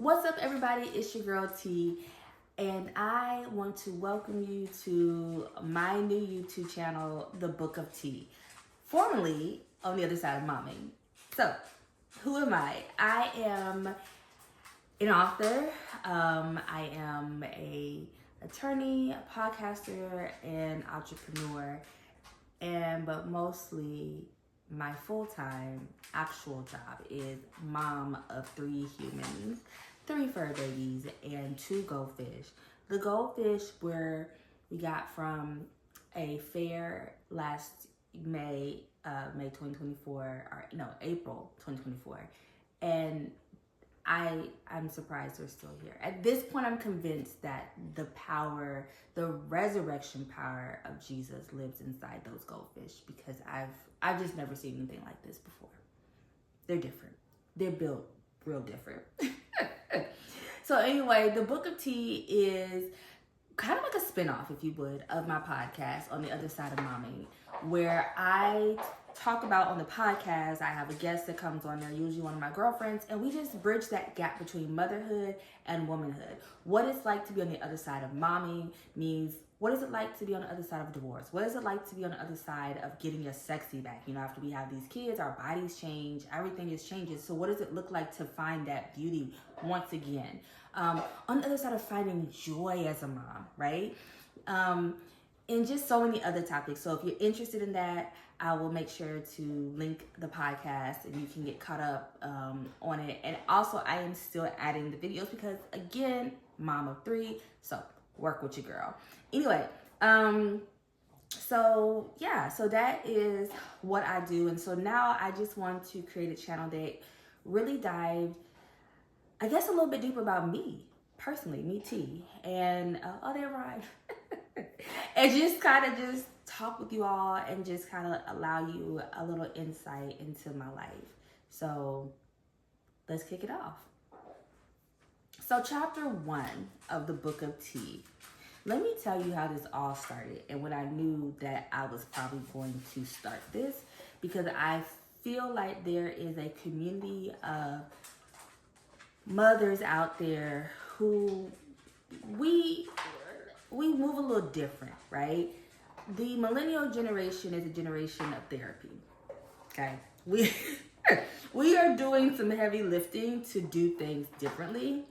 What's up, everybody? It's your girl T, and I want to welcome you to my new YouTube channel, The Book of T, formerly On the Other Side of Mommy. So, who am I? I am an author. I am a attorney, a podcaster, and entrepreneur, but mostly my full-time actual job is mom of 3 humans, 3 fur babies, and 2 goldfish. The goldfish we got from a fair last May 2024, or no, April 2024. And I'm surprised they're still here. At this point, I'm convinced that the resurrection power of Jesus lives inside those goldfish, because I've just never seen anything like this before. They're different. They're built real different. So anyway, the Book of Tea is kind of like a spinoff, if you would, of my podcast, On the Other Side of Mommy, where I talk about on the podcast, I have a guest that comes on there, usually one of my girlfriends, and we just bridge that gap between motherhood and womanhood. What it's like to be on the other side of mommy means, what is it like to be on the other side of divorce? What is it like to be on the other side of getting your sexy back? You know, after we have these kids, our bodies change, everything is changing. So what does it look like to find that beauty once again? On the other side of finding joy as a mom, right? And just so many other topics. So if you're interested in that, I will make sure to link the podcast and you can get caught up on it. And also, I am still adding the videos because, again, mom of 3, so work with your girl. Anyway, so that is what I do. And so now I just want to create a channel that really dived, I guess, a little bit deeper about me, personally, me T, and they're right. And just kind of just talk with you all and just kind of allow you a little insight into my life. So let's kick it off. So chapter 1 of the Book of Tea. Let me tell you how this all started and when I knew that I was probably going to start this, because I feel like there is a community of mothers out there who we move a little different, right? The millennial generation is a generation of therapy. Okay, we are doing some heavy lifting to do things differently,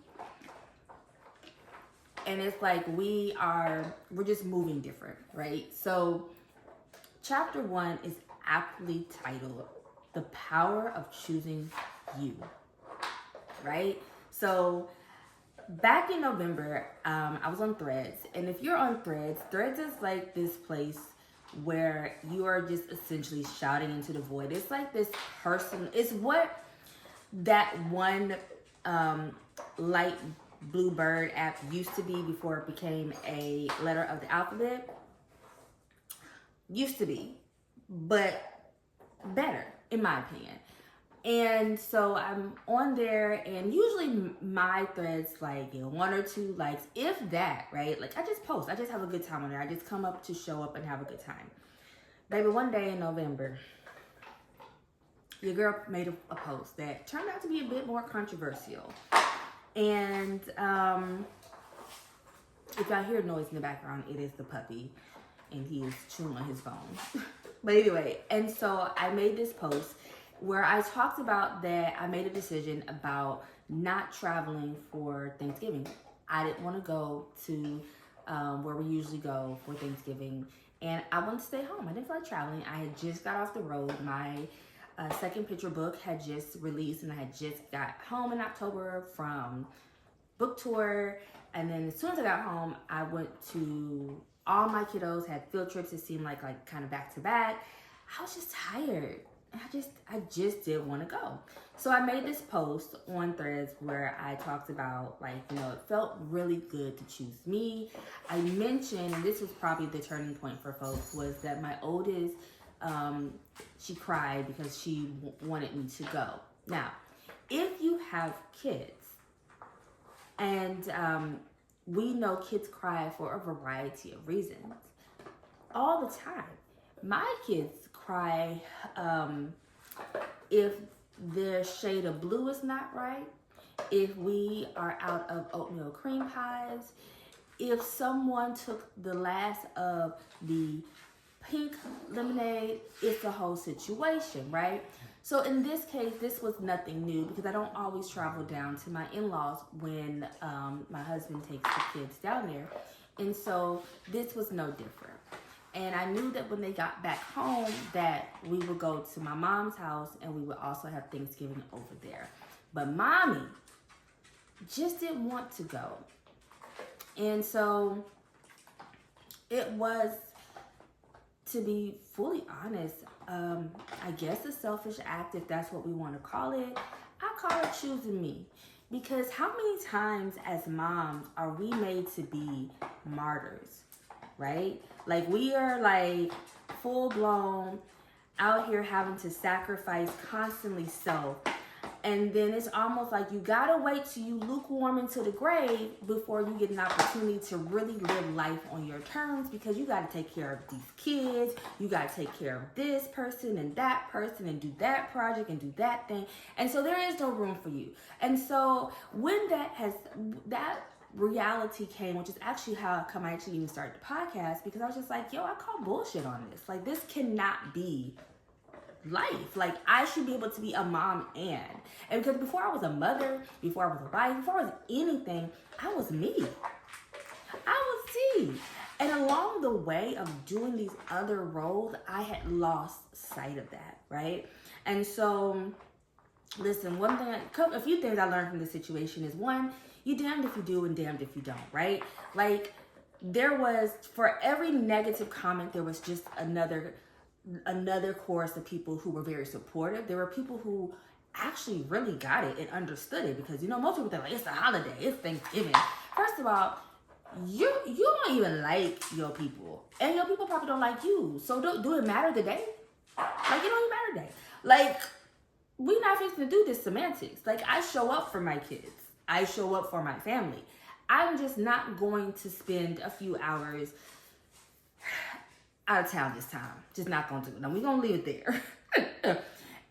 and it's like we're just moving different, right? So chapter 1 is aptly titled "The Power of Choosing You," right? So back in November, I was on Threads, and if you're on Threads is like this place where you are just essentially shouting into the void. It's like this person, it's what that one light blue bird app used to be before it became a letter of the alphabet. Used to be, but better, in my opinion. And so I'm on there, and usually my threads like 1 or 2 likes, if that, right? Like I just post, I just have a good time on there. I just come up to show up and have a good time. Baby, one day in November, your girl made a post that turned out to be a bit more controversial. And if y'all hear noise in the background, it is the puppy, and he is chewing on his bone. But anyway, and so I made this post where I talked about that I made a decision about not traveling for Thanksgiving. I didn't want to go to where we usually go for Thanksgiving, and I wanted to stay home. I didn't feel like traveling. I had just got off the road. My second picture book had just released, and I had just got home in October from book tour. And then as soon as I got home, I went to, all my kiddos had field trips. It seemed like kind of back to back. I was just tired. I just didn't want to go. So I made this post on Threads where I talked about, it felt really good to choose me. I mentioned, and this was probably the turning point for folks, was that my oldest, she cried because she wanted me to go. Now, if you have kids, and we know kids cry for a variety of reasons all the time. My kids cry if their shade of blue is not right, if we are out of oatmeal cream pies, if someone took the last of the pink lemonade, it's the whole situation, right? So in this case, this was nothing new because I don't always travel down to my in-laws when my husband takes the kids down there. And so this was no different. And I knew that when they got back home that we would go to my mom's house and we would also have Thanksgiving over there. But mommy just didn't want to go. And so it was, to be fully honest, I guess a selfish act, if that's what we want to call it. I call it choosing me. Because how many times as moms are we made to be martyrs, right? Like we are like full blown out here having to sacrifice constantly self. And then it's almost like you gotta wait till you lukewarm into the grave before you get an opportunity to really live life on your terms, because you gotta take care of these kids, you gotta take care of this person and that person and do that project and do that thing. And so there is no room for you. And so when that reality came, which is actually how I actually even started the podcast, because I was just like, yo, I call bullshit on this. Like this cannot be life. Like I should be able to be a mom and because before I was a mother, before I was a wife, before I was anything, I was me. I was me. And along the way of doing these other roles, I had lost sight of that, right? And so, listen, a few things I learned from this situation is, one, you damned if you do and damned if you don't, right? Like there was, for every negative comment, there was just another chorus of people who were very supportive. There were people who actually really got it and understood it, because most people think like it's a holiday, it's Thanksgiving. First of all, you don't even like your people, and your people probably don't like you. So do it matter today? Like it don't even matter today. Like we're not fixing to do this semantics. Like I show up for my kids, I show up for my family. I'm just not going to spend a few hours out of town this time. Just not gonna do it. Now we're gonna leave it there.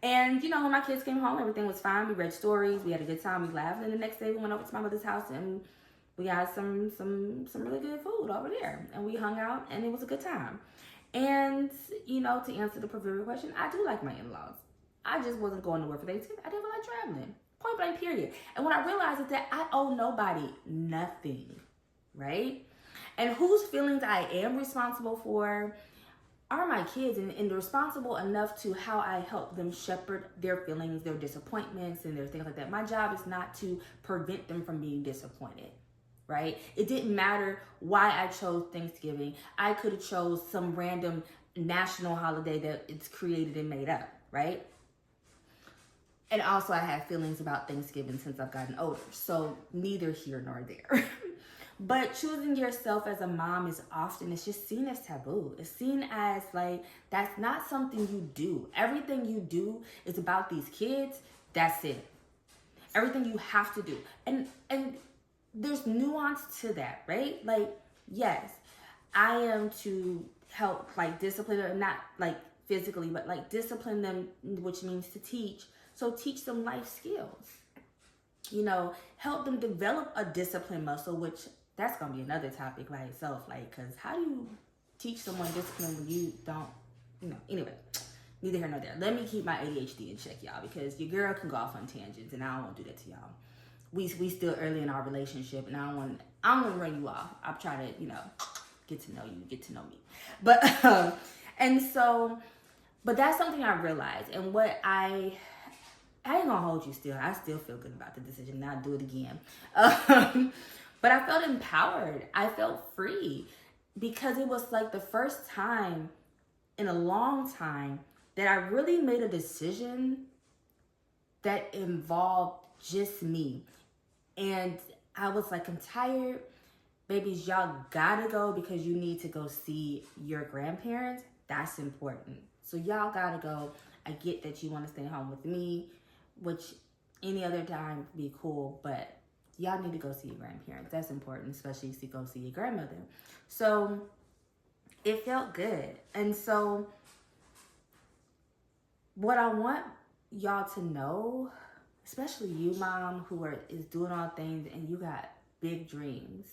And when my kids came home, everything was fine. We read stories, we had a good time, we laughed, and the next day we went over to my mother's house and we got some really good food over there. And we hung out and it was a good time. And to answer the proverbial question, I do like my in-laws. I just wasn't going nowhere for Thanksgiving. I didn't like traveling. Point blank period. And what I realized is that I owe nobody nothing, right? And whose feelings I am responsible for are my kids, and responsible enough to how I help them shepherd their feelings, their disappointments, and their things like that. My job is not to prevent them from being disappointed, right? It didn't matter why I chose Thanksgiving. I could have chose some random national holiday that it's created and made up, right? And also I have feelings about Thanksgiving since I've gotten older. So neither here nor there. But choosing yourself as a mom is often, it's just seen as taboo. It's seen as like, that's not something you do. Everything you do is about these kids. That's it. Everything you have to do. And there's nuance to that, right? Like, yes, I am to help like discipline them, not like physically, but like discipline them, which means to teach. So teach them life skills. Help them develop a discipline muscle, which that's going to be another topic by itself. Like, because how do you teach someone discipline when you don't, anyway, neither here nor there. Let me keep my ADHD in check, y'all, because your girl can go off on tangents, and I don't want to do that to y'all. We still early in our relationship, and I don't want to run you off. I'm trying to, get to know you, get to know me. But, but that's something I realized, and what I ain't gonna hold you still. I still feel good about the decision, not do it again. But I felt empowered. I felt free, because it was like the first time in a long time that I really made a decision that involved just me. And I was like, I'm tired. Babies, y'all gotta go because you need to go see your grandparents. That's important. So y'all gotta go. I get that you want to stay home with me, which any other time would be cool, but y'all need to go see your grandparents. That's important, especially to go see your grandmother. So it felt good. And so what I want y'all to know especially you, mom, is doing all things and you got big dreams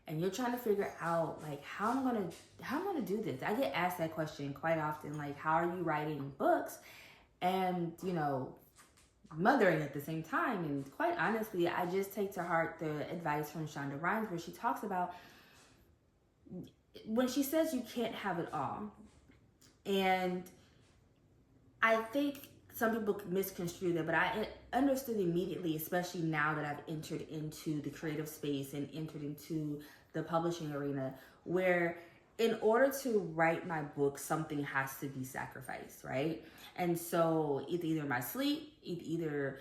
and you're trying to figure out like how I'm gonna do this. I get asked that question quite often, like how are you writing books and mothering at the same time? And quite honestly, I just take to heart the advice from Shonda Rhimes where she talks about when she says you can't have it all. And I think some people misconstrue that, but I understood immediately, especially now that I've entered into the creative space and entered into the publishing arena, where in order to write my book, something has to be sacrificed, right? And so it's either my sleep, it's either,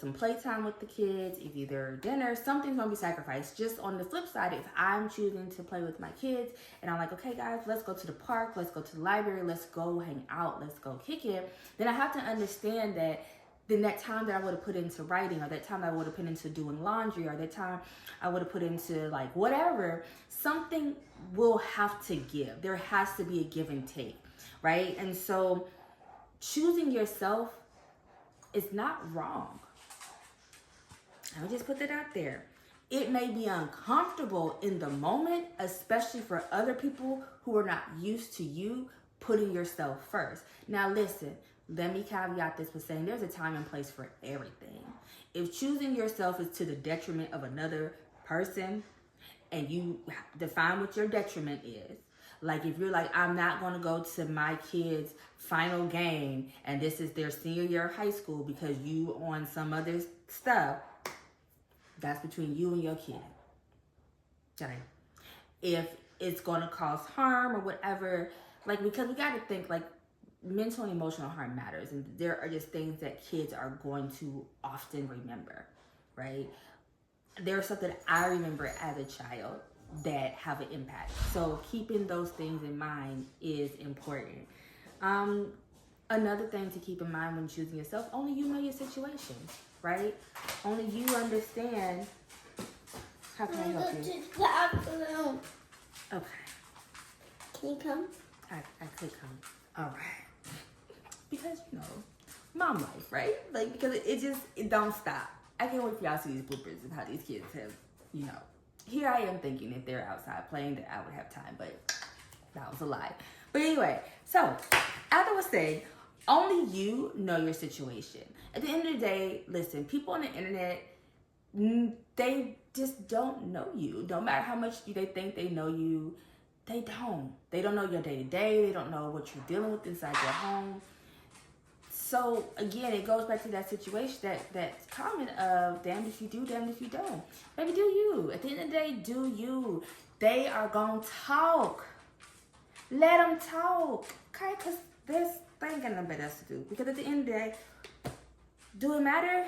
some playtime with the kids, it's either dinner, something's gonna be sacrificed. Just on the flip side, if I'm choosing to play with my kids and I'm like, okay guys, let's go to the park, let's go to the library, let's go hang out, let's go kick it, then I have to understand that then that time that I would have put into writing, or that time that I would have put into doing laundry, or that time I would have put into like whatever, something will have to give. There has to be a give and take, right? And so choosing yourself is not wrong. I'll just put that out there. It may be uncomfortable in the moment, especially for other people who are not used to you putting yourself first. Now listen, let me caveat this with saying there's a time and place for everything. If choosing yourself is to the detriment of another person, and you define what your detriment is, like if you're like, I'm not going to go to my kid's final game and this is their senior year of high school because you on some other stuff, that's between you and your kid. Okay. If it's going to cause harm or whatever, like, because we got to think like mental and emotional harm matters, and there are just things that kids are going to often remember, right? There's something I remember as a child that have an impact. So keeping those things in mind is important. Another thing to keep in mind when choosing yourself, only you know your situation, right? Only you understand. How can I help you? Okay. Can you come? I could come. All right. Because, mom life, right? Like, because it don't stop. I can't wait for y'all to see these bloopers of how these kids have, here I am thinking if they're outside playing that I would have time, but that was a lie. But anyway, so as I was saying, only you know your situation. At the end of the day, listen, people on the internet, they just don't know you. No matter how much they think they know you, they don't. They don't know your day-to-day. They don't know what you're dealing with inside your home. So again, it goes back to that situation, that comment of damned if you do, damned if you don't. Baby, do you. At the end of the day, do you. They are going to talk. Let them talk. Okay? Because they ain't got nothing better else to do. Because at the end of the day, do it matter?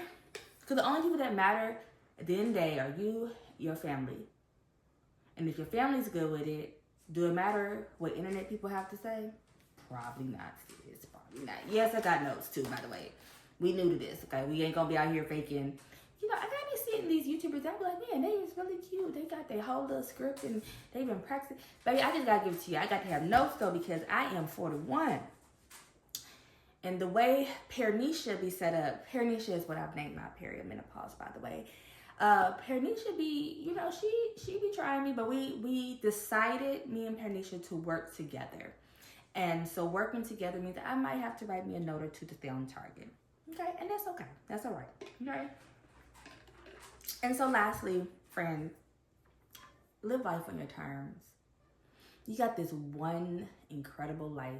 Because the only people that matter at the end of the day are you, your family. And if your family's good with it, do it matter what internet people have to say? Probably not, sis. Probably not. Yes, I got notes too, by the way. We new to this, okay? We ain't gonna be out here faking. I gotta be seeing these YouTubers. I be like, man, they is really cute. They got their whole little script and they've been practicing. Baby, I just gotta give it to you. I got to have notes though because I am 41. And the way Pernisha be set up, Pernisha is what I've named my perimenopause, by the way. Pernisha be, she be trying me, but we decided, me and Pernisha, to work together. And so working together means that I might have to write me a note or two to stay on target. Okay, and that's okay. That's all right. Okay. And so lastly, friends, live life on your terms. You got this one incredible life,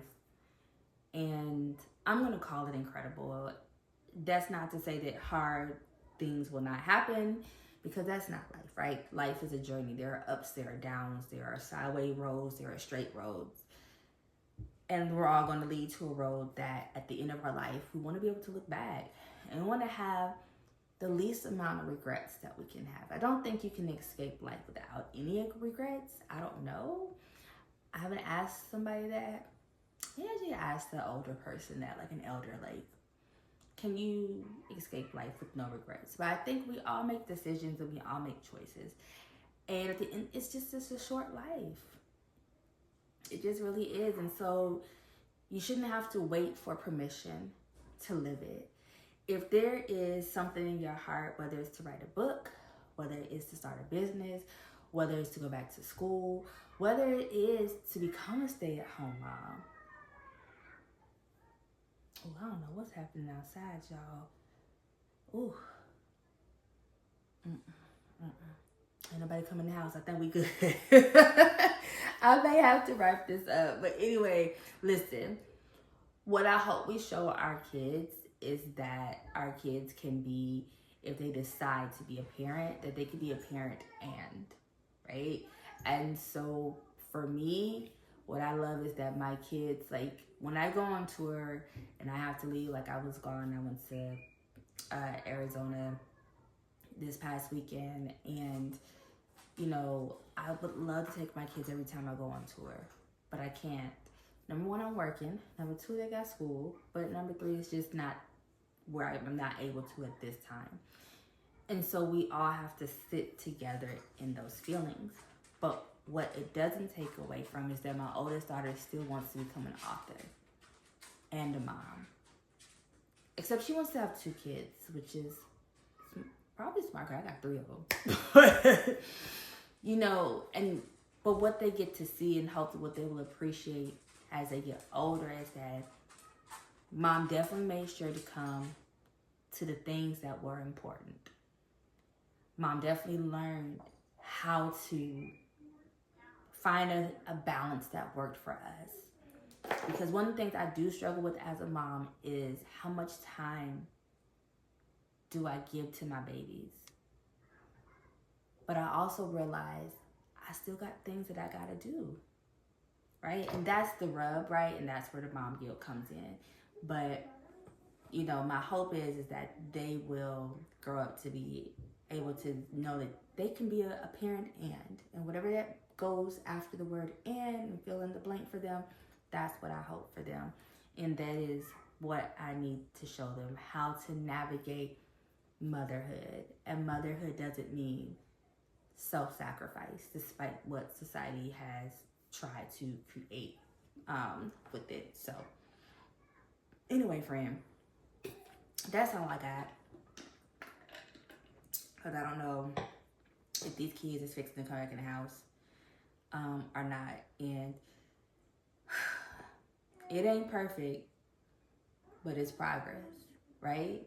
and I'm going to call it incredible. That's not to say that hard things will not happen, because that's not life, right? Life is a journey. There are ups, there are downs, there are sideway roads, there are straight roads. And we're all going to lead to a road that at the end of our life, we want to be able to look back and we want to have the least amount of regrets that we can have. I don't think you can escape life without any regrets. I don't know. I haven't asked somebody that. I actually asked the older person that, like an elder, like, can you escape life with no regrets? But I think we all make decisions and we all make choices. And at the end, it's just a short life. It just really is. And so you shouldn't have to wait for permission to live it. if there is something in your heart, whether it's to write a book, whether it is to start a business, whether it's to go back to school, whether it is to become a stay-at-home mom. Oh, I don't know what's happening outside, y'all. Ooh. Ain't nobody come in the house. I think we good. I may have to wrap this up. But anyway, listen. What I hope we show our kids is that our kids can be, if they decide to be a parent, that they can be a parent and, right? And so for me, what I love is that my kids, like when I go on tour and I have to leave, like I was gone, I went to Arizona this past weekend, and you know, I would love to take my kids every time I go on tour, but I can't. Number one, I'm working. Number two, they got school. But number three, it's just not where I'm not able to at this time. And so we all have to sit together in those feelings. But what it doesn't take away from is that my oldest daughter still wants to become an author and a mom. Except she wants to have 2 kids, which is probably smart. I got 3 of them. You know, but what they get to see and hopefully what they will appreciate as they get older is that mom definitely made sure to come to the things that were important. Mom definitely learned how to find a balance that worked for us. Because one of the things I do struggle with as a mom is how much time do I give to my babies? But I also realize I still got things that I gotta do, right? And that's the rub, right? And that's where the mom guilt comes in. But, you know, my hope is that they will grow up to be able to know that they can be a parent and whatever that goes after the word and fill in the blank for them, that's what I hope for them. And that is what I need to show them, how to navigate motherhood. And motherhood doesn't mean self-sacrifice, despite what society has tried to create with it. So anyway, friend, that's all I got. Because I don't know if these kids is fixing to come back in the house or not. And it ain't perfect, but it's progress, right?